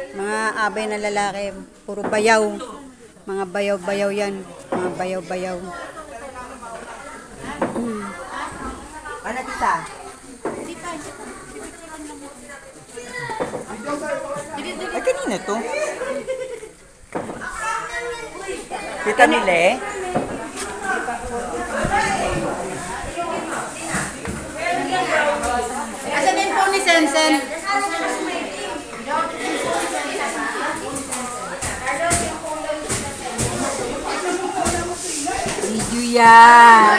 Mga abay na lalaki, puro bayaw. Mga bayaw-bayaw yan. Mga bayaw-bayaw. Ano tita? Ay, kanina to. Tita Nile? Asan din po ni Sensen? Video yan.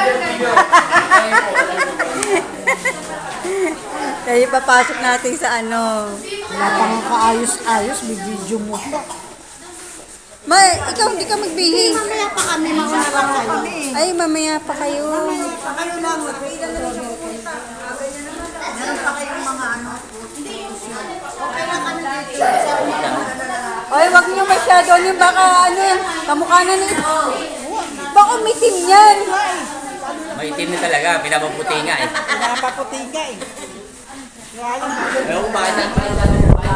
Kaya papasok natin sa ano. Wala pang kaayos-ayos, video mo pa. Ikaw hindi ka magbihis. Mamaya pa kami, mauna lang kayo. Ay, mamaya pa kayo. Kayo lang, magpila na lang yung punta. Meron pa kayong mga ano. Okay lang kami dito. Ay, wag niyo masyado yung baka ano, kamukha na ni. Baka umitim yan. Maitim na talaga, pinapaputi nga eh. Pinapaputi nga eh. Ewan ko bakit natulog ka.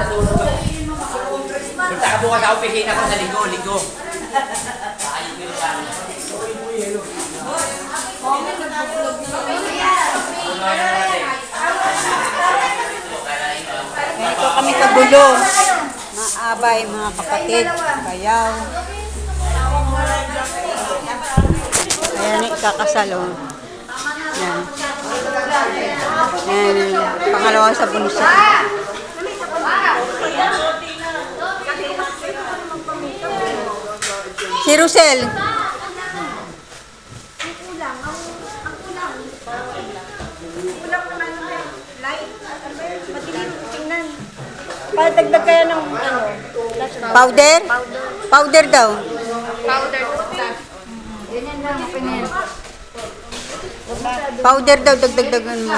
Punta ka bukas sa opisina ko sa linggo. Ito kami kagulo. Mga abay, mga kapatid, bayaw. Ayan, ikakasal oh. Yan. Yan, pangalawa sa bunso. Si Rosel. Padagdag kaya ng ano? Powder? Powder daw. Powder daw, dagdagan mo.